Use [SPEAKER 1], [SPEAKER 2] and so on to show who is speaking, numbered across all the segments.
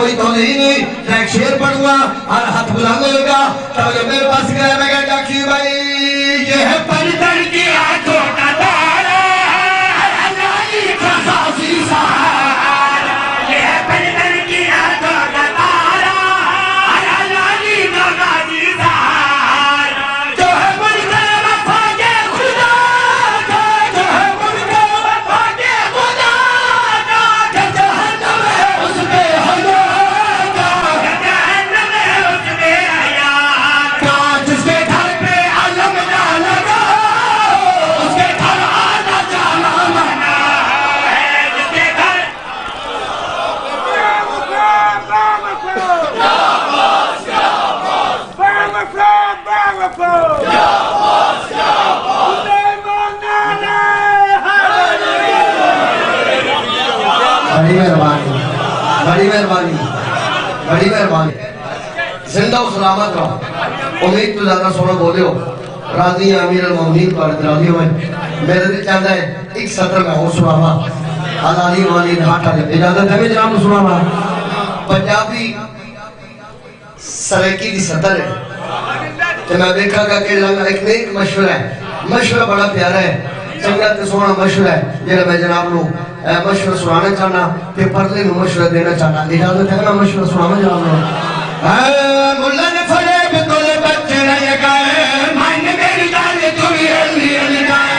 [SPEAKER 1] کوئی تو نہیں ایک شیر پڑھوں گا اور ہاتھ بلند ہوگا تو میرے پاس گیا میں کہتا کہ بھائی یہ ہے پرندر کی آنکھوں کا تارا ہلالی کا خاصی سہارا یہ ہے پرندر کی آنکھوں کا تارا ہلالی کا خاصی سہارا جو ہے ملکہ وفا کے خدا کا جو ہے ملکہ وفا کے خدا کا کہ جہنم ہے اس میں حیا کا کہ جہنم ہے اس میں حیا کا جس کے گھر پہ علم نہ لگا اس کے گھر آنا جانا منع ہے جس کے گھر بڑی مہربانی بڑی مہربانی بڑی مہربانی زندہ و سلامت رہو امید تو زیادہ سونا بولے ہو راضی امیر المومنین پر ادرالی ہوئے میرے دل چاہتا ہے ایک سطر میں ہو سناوا حلالی والی نہاٹا جب اجازت ہے میں جناب کو سناوا پنجابی سریکی دی سطر ہے کہ میں دیکھا گا کہ لگا ایک نیک مشورہ ہے مشورہ بڑا پیارا ہے چنگا تے سونا مشورہ ہے جیڑا میں جناب نو مشورہ سنانا چاہنا تے پردے نو مشورہ دینا چاہنا اجازت ہے میں مشورہ سنانا جناب نو ملا نے پھڑے بکل بچے نہ یکائے مان میری گال تو بھی علی علی گائے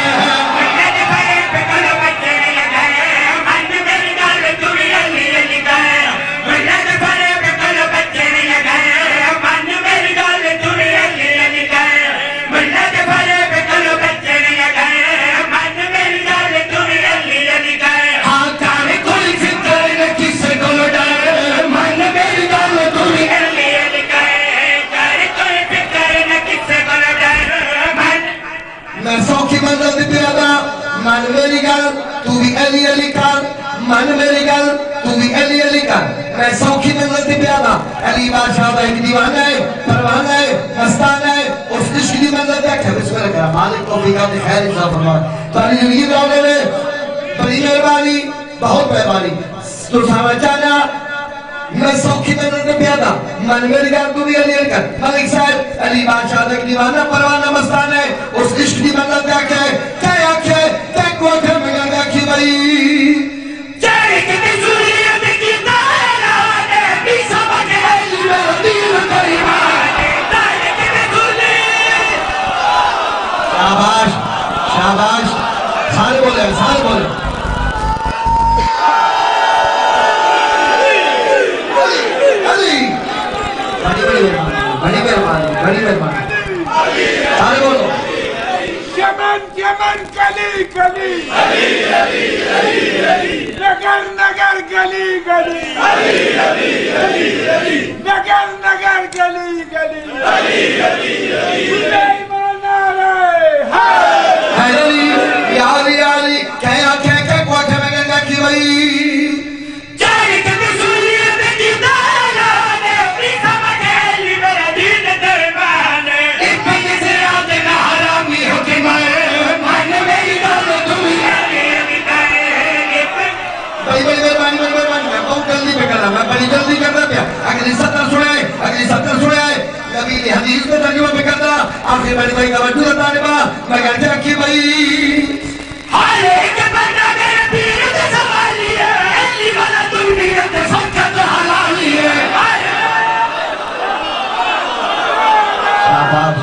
[SPEAKER 1] ملا نے پھڑے بکل بچے نہ یکائے مان میری گال تو بھی علی علی گائے ملا نے پھڑے بکل بچے نہ یکائے مان میری گال تو بھی علی علی گائے ملا نے پھڑے بکل بچے نہ یکائے مان میری گال تو بھی علی علی گائے ہاں کارے کوئی فکر نہ کسے کو ڈر مان میری گال تو بھی علی علی گائے کارے کوئی فکر نہ کسے کو ڈر میں سوکھی منزل دی پیادا مان میری گال تو بھی علی علی کر مان میری گال تو بھی علی علی کر میں سوکھی منزل دی پیادا علی بادشاہ دا ایک دیوانہ ہے پروانہ ہے مستانہ ہے اس عشق دی منزل دیکھ ہے بسم اللہ کرا مالک توفیقات خیر انصاف فرمائے تو علی زندگی رونے میں بڑی مہربانی بہت مہربانی تو سامنے چاہنا میں سوکھی منزل دی پیادا مان میری گال تو بھی علی علی کر ملک صاحب علی بادشاہ دا ایک دیوانہ پروانہ مستانہ ہے اس عشق دی منزل دیکھ ہے کیا آنکھیں دیکھ وہ گھر میں گا دیکھی بھائی چہرے کی بزوریت کی تارانے بھی سبق ہے میرا دین قریبانے چہرے کی بزوریت شاباش شاباش سارے بولے علی بڑی مہربانی سارے بولو
[SPEAKER 2] یمن گلی گلی نگر نگر گلی گلی نگر گلی گلی سلیمان آرے
[SPEAKER 1] حیر علی یا علی یا علی کہیا کہہ کو آنکھیں میں گنگا کی بھئی چاہی کہ بسولیت کی دارانے اپنی سمجھ ہے لی میرا دین دربانے ایک میں کسی آدھنا حرامی حکم ہے مان میری گال تمہیں بڑی مہربانی میں بہت جلدی پہ کر رہا میں بڑی جلدی کر رہا پیا اگلی سطر سنائے نبی نے حدیث میں ترجمہ پہ کر رہا آخر بڑی بھائی کا وجود طالبہ میں کہتے رکھی بھائی ہائے کہ بنا میرے پیر دے سوالی ہے ایلی والا دنیا دے سکت حلالی ہے شاباش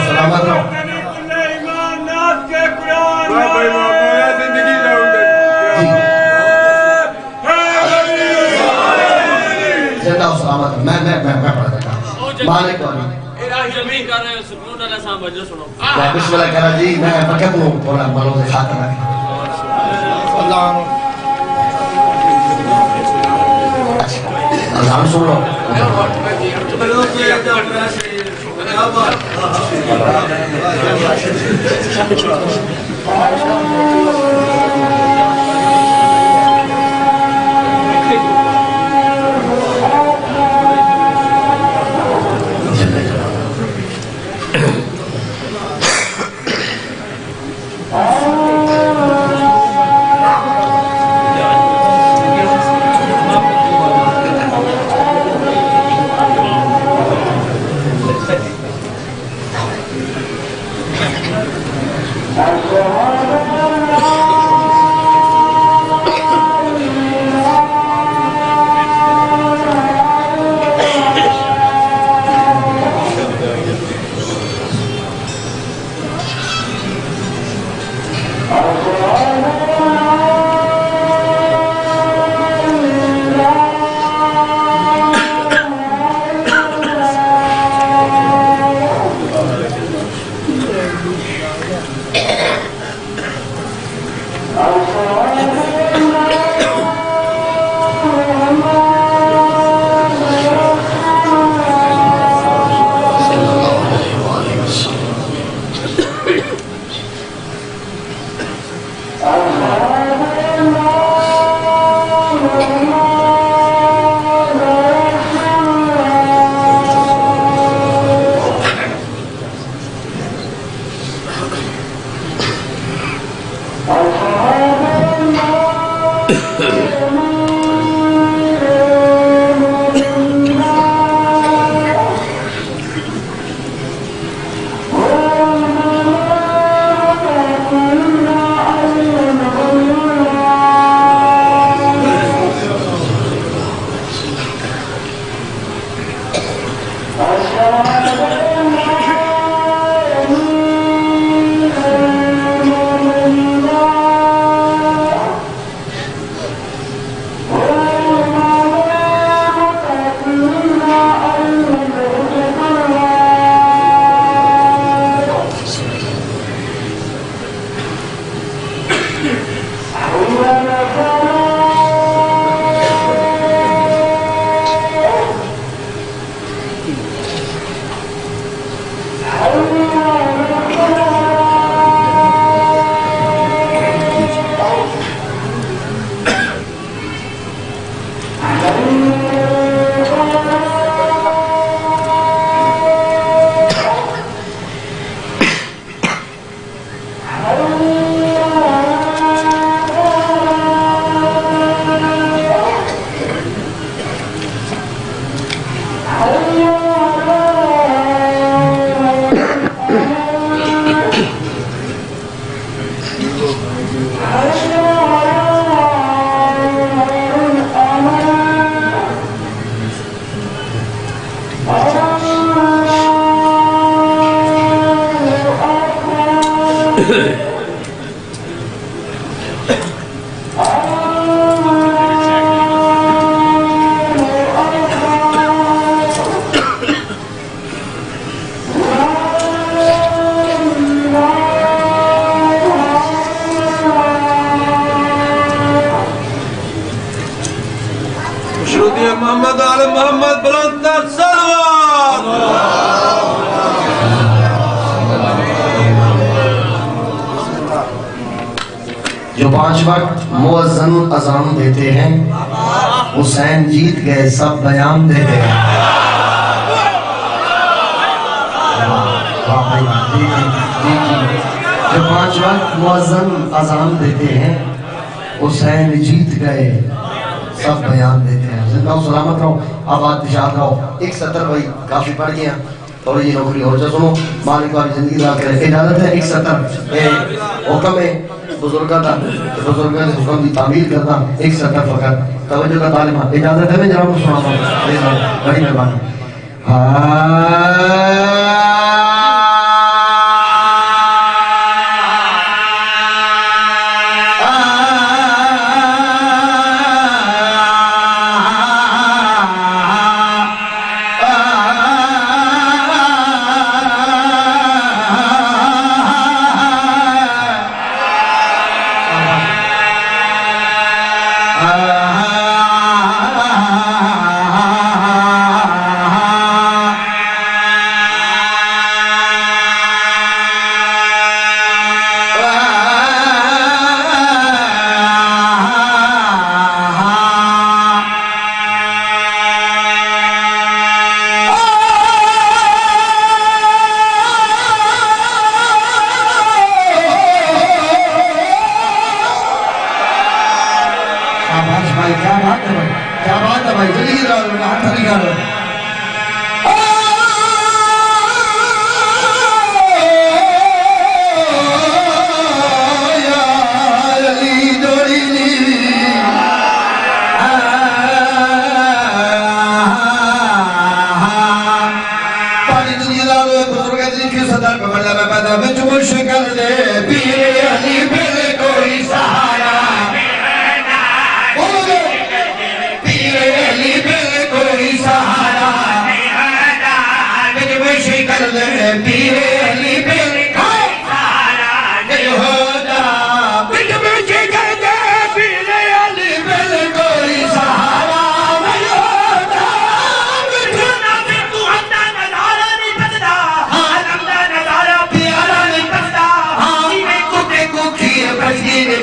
[SPEAKER 1] سلامت رہو زندہ و سلامت میں پڑھا دیتا مالک والی بسم اللہ کہہ رہا جی میں پکت ہوں تھوڑا مالوں سے خاتم ہے اذان سن لو
[SPEAKER 3] محمد آل محمد بلند تر صلوات.
[SPEAKER 1] جو 5 وقت مؤذن اذان دیتے ہیں، حسین جیت گئے سب بیان دیتے ہیں. جو 5 وقت مؤذن اذان دیتے ہیں، حسین جیت گئے سب بیان دیتے ہیں. زندہ و سلامت رہو، آباد بشاد رہو. ایک سطر بھائی کافی پڑھ گیا اور یہ نوکری ہو جا سنو مالک والی زندگی دا کرے. اجازت ہے ایک سطر حکم ہے بزرگاں دا، بزرگاں نے حکم دی تعمیل کرنا. ایک سطر فقط توجہ کا طالبہ اجازت ہے میں جناب سناتا بڑی مہربانی.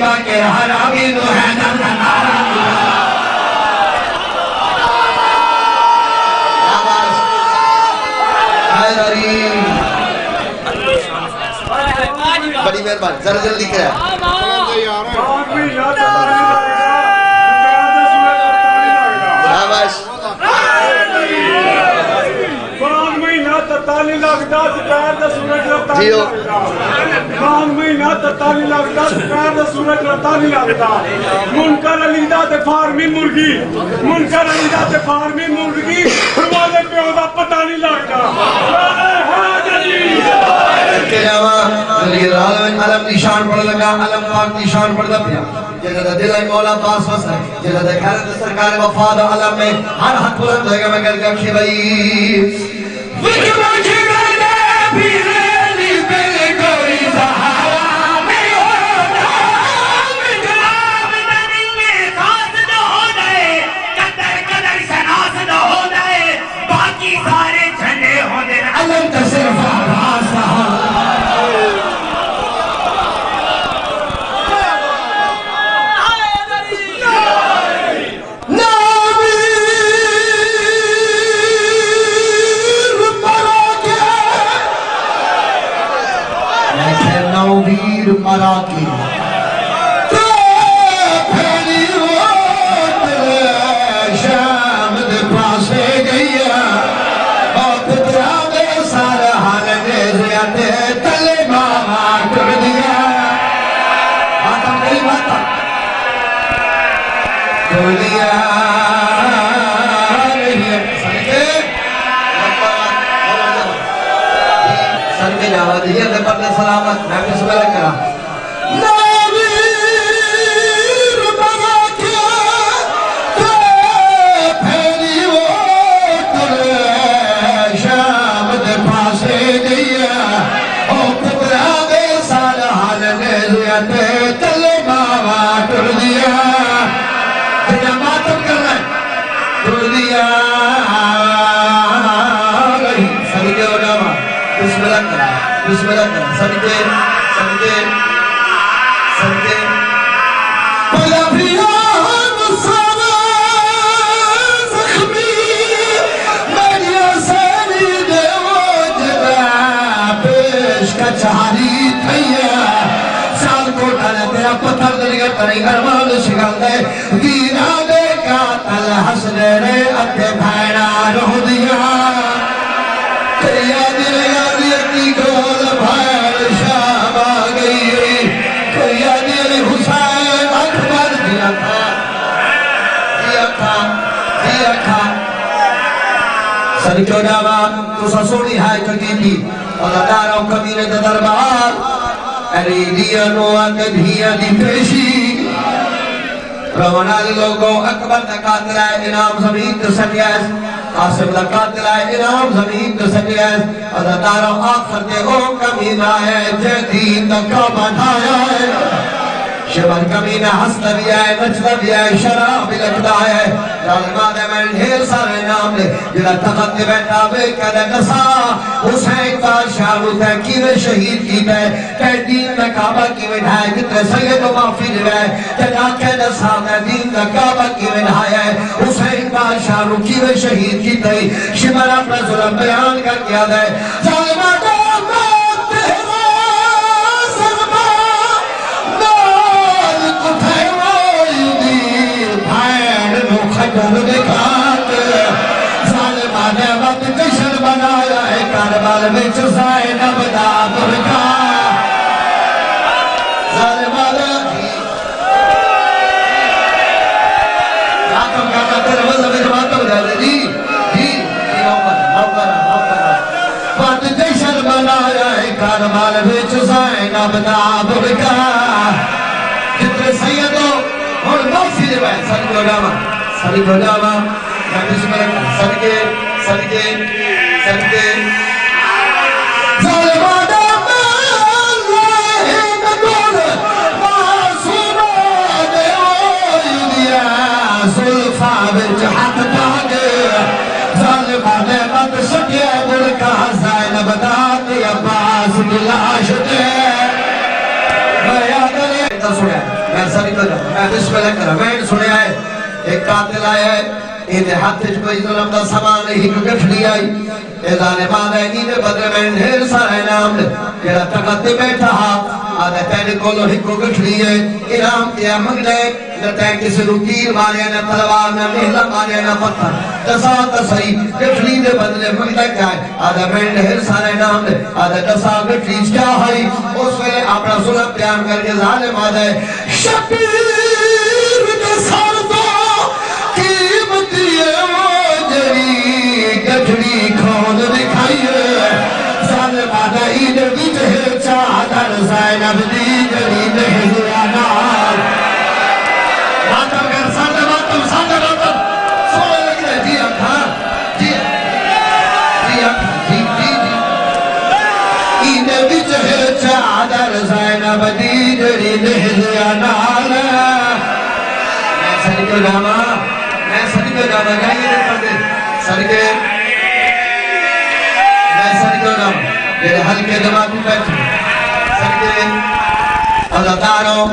[SPEAKER 1] طیبہ کے حرامی نو حیدر کا نعرہ بڑی مہربانی ذرا جلدی کریں شاباش
[SPEAKER 2] تتالی لگتا سپیر دا سورج رتا
[SPEAKER 1] جیو
[SPEAKER 2] خان مہینہ تتالی لگتا سپیر دا سورج رتا نہیں لگتا منکر علی دا تے فارمی مرگی منکر علی دا تے فارمی مرگی والے پیو دا پتہ نہیں لگتا
[SPEAKER 1] کے جاوہ علی العالمین علم نشان پڑھ لگا علم پاک نشان پڑھ دیا جلدہ دلائی مولا پاس وس ہے جلدہ کھرد سرکار وفاد علم میں ہر حق بلند ہوئے گا میں کر گا کہ بھئی مراکی تو پھیلی ہوت شام دے پاسے گیا اور پترا دے سارا حال دے زیادے تلے ماما کر دیا آتا کئی باتا کر دیا سنکے جاوہ دیئے دے پرنے سلامت میں بھی سبیل کرا بسم اللہ کریں سنکے سنکے سنکے پلا بھیان سانا زخمی میری سینی دے وجدہ پیش کچھاری تھیا سال کو ڈالے تیرا پتھر دلگر تری ارمان شکل دے گیرہ دے قاتل حسن رے اتے بھائنا روح دیا تیریا دلیا دیتی گول بھائر شام آگئی تیریا دل حسین اکبر دیا تھا سنکو جاوا تو سسوڑی ہے چکی تھی اللہ داروں کبیر دربار علی دیا نو آتے دھیا دی پیشی روانالی لوگوں اکبر دا قاتل ہے انعام زمین تو سنیاز قاسم دا قاتل ہے انعام زمین تو سنیاز عزتاروں آخر دے او کمینہ ہے جدید دا کعبہ ڈھایا ہے شبر کمینہ ہستا بھی ہے نچتا بھی ہے شراب بھی لگتا ہے ظالمہ دے میں ڈھیر سارے نام لے جنہ تخت دے بیٹھا بے کدے نسا حسین کا شاہو تے کیوے شہید کی تے کہ دین دا کعبہ کیوے ڈھائے جتنے سید و معافی دے گئے تے ناکہ نسا تے دین دا کعبہ کیوے ڈھائے حسین کا شاہو کیوے شہید کی تے شبر اپنا ظلم بیان کر کیا دے ظالمہ دے خجل دکھات ظالمہ نے وقت جشن بنایا ہے کربل میں زینب دا برکا ظالمہ نے آتم کا قتل وزم جماعت ہو جائے جی وقت جشن بنایا ہے کربل میں زینب دا برکا جتنے سیدوں اور معافی دے بھائی سن کو جاما سنی کو جاما سنکے سنکے سنکے ظالمانہ میں نگول معصومہ دے دیا زلفہ بچ حق باگے ظالمانہ مد سکے برکہ زینب داتی عباس کی لاش دے میں یاد نہیں ایتا سنے میں سبھی کو میں بسم اللہ کرا میں سنیا ہے ایک قاتل آیا ہے انہیں ہاتھ کوئی ظلم دا سامان نہیں کو گٹھڑی آئی اے ظالمان ہے انہیں بدلے میں ڈھیر سارا انعام دے جڑا تکتے بیٹھا آدھا تیرے کولو ہی کو گٹھڑی ہے انعام کیا منگلے نہ تین کسی رکیر ماریا نہ تلوار نہ محلہ ماریا نہ پتھر دسا تصحیح گٹھڑی دے بدلے منگلے کیا ہے آدھا میں ڈھیر سارا انعام دے آدھا دسا گٹھڑی کیا ہے اس ویلے اپنا ظلم بیان کر کے ظالم آدھا ہے شبیر کے سار دو قیمتی وہ جری گٹھڑی کھون دکھائیے ظالم آدھا عید بیچ ہے چادر زینب دی جری نہزیا نال ماتم کر سادہ ماتم سوئے لگی رہے جی اکھا جی اکھا جی عید بیچ ہے چادر زینب دی جری نہزیا نال میں سڑکے جاما جائیے دے پردے سڑکے میں سڑکے جاما میرے ہلکے جماعتی بیٹھے سڑکے اللہ داروں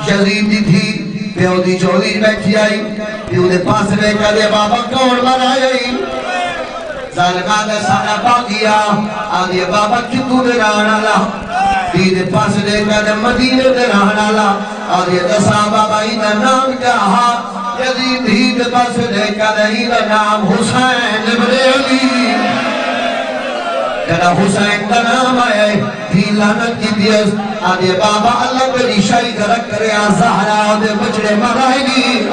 [SPEAKER 1] یزید دی تھی پیو دی چولی بیٹھی آئی پیو دے پاس بیٹھا دے بابا کون مرائی آئی ظالمہ دے سارا باقیا آدھے بابا کتو دے رانا لا دے پاس بیٹھا دے مدینہ دے رانا لا آدھے دسا بابا ایدہ نام کیا ہاں یزید ہی دے پاس بیٹھا دے ایدہ نام حسین ابن علی جدا حسین کا نام آئے بھی لعنت کی دیس آدھے بابا اللہ کو نشائی درک کرے زہرا آدھے بچڑے مرائے گی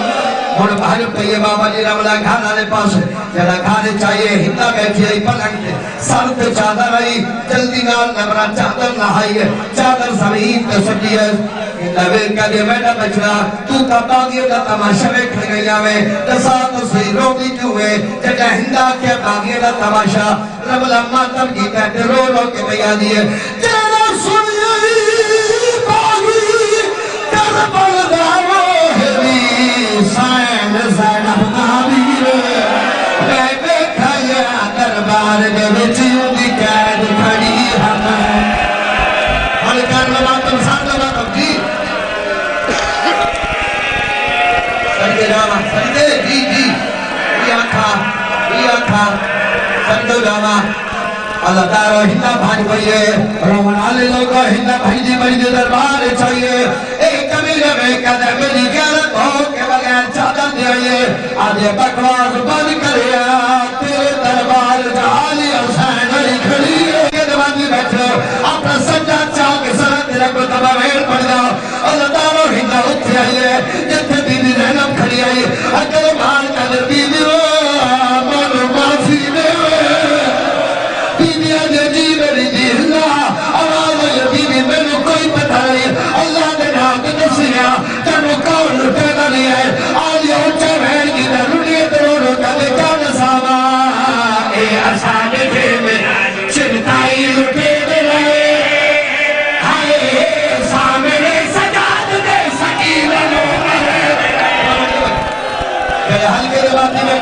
[SPEAKER 1] ہون بھائی پہیے بابا جی رملہ گھانا لے پاس جدا گھانے چاہیے ہندہ بیٹھی آئی پلنگ سر تے چادر آئی جلدی نال نمرا چادر نہائی ہے چادر زمین تے سٹی ہے نویر کا دے بیٹا بچڑا تو کا باغیوں کا تماشا میں کھڑ گئی آوے دسا تصویروں کی جوئے جگہ ہندہ کے باغیوں کا تماشا رب ماتم کی کہتے رو رو کے بیا دیئے تیرا سنیئی باغی کربل دارو ہری سائن زینب نابیر میں بیٹھا یا دربار دے بچیوں دی قید کھڑی ہمیں ملکان ماتم ساتھ ماتم جی سجدے جاما سجدے جی جی یہ آکھا سجدے جاما اللہ تعالیٰ ہندہ بھاج بھئیے رومن آلے لوگوں ہندہ بھائی بھائی دربار چاہیے ایک کمیلے میں کہتے میری غیرت ہو کے بغیر چادر دیئے آدھے بکواس بند کریا تیرے دربار جہالی حسین علی کھڑی یہ دوانی بیٹھے اپنا سجاد چاہ کے سرد تیرے کو تباویر پڑ جاؤ اللہ تعالیٰ ہندہ اٹھے آئیے جتنے بی بی زینب کھڑی آئیے اگر مال قدر بی بی ہو مانو معافی دے بی بی آجے جی میری جی اللہ آواز ہے بی بی میں نے کوئی پتہ نہیں اللہ نے نام کے نسیا تنو کون پیدا نہیں ہے آلی اچھا بہن کی درونی درونوں کا دے کان ساما اے آسان کے میں چنتائی لٹے دے رہے ہائے سامنے سجاد دے سکینہ لو میرے ہلکے دباتی میں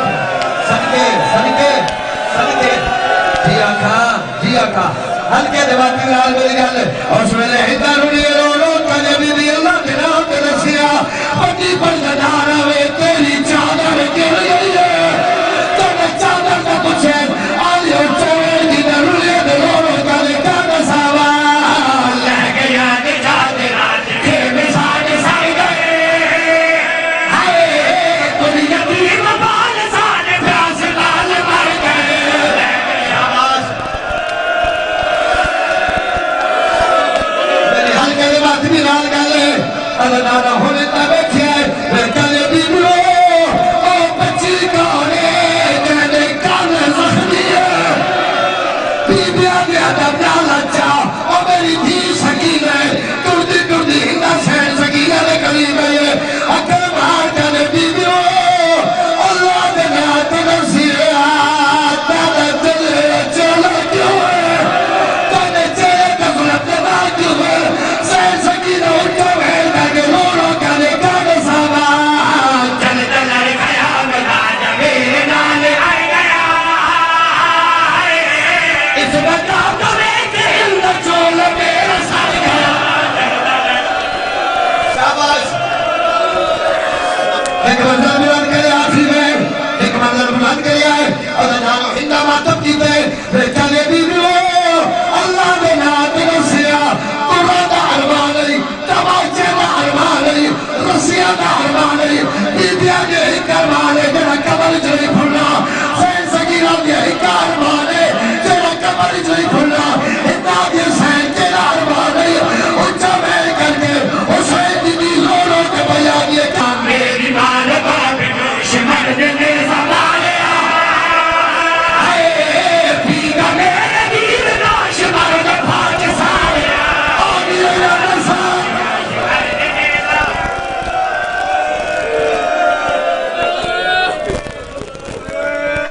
[SPEAKER 1] صدقے جی آقا ہلکے دباتی میں حال میری گل اور اس میں نے ہندہ رونی رو کا نبی دی اللہ کے نام کے نسیا پٹی پر جدارا وے تیری چادر کے لیے تو نے چادر کا پوچھے آلی اور چوئے دی درونی رو کا لکھا نساوا لہ گیا دے چادر آج میں ساڑے سائی گئے ہائے تُنی یتیم بال ساڑے پیاس لال مر گئے میری ایک منظر بلند کرے آسی میں ایک منظر بلند کرے آئے اور جانو ہندہ ماتب کی دے بیچانے بیویو اللہ نے نات رسیا قرآن دا ارمانی تماچے دا ارمانی رسیا دا ارمانی بیدیا کے ہی کرمانے جنہ کمر جنہی بھولنا سین سگیرہ دیا ہی کارمانے جنہ کمر جنہی بھولنا ہندہ دیا سین جنہ ارمانی اچھا میں کر کے اسے دی لوڑوں کے بیانی کام
[SPEAKER 2] میری مال باب شمال دنے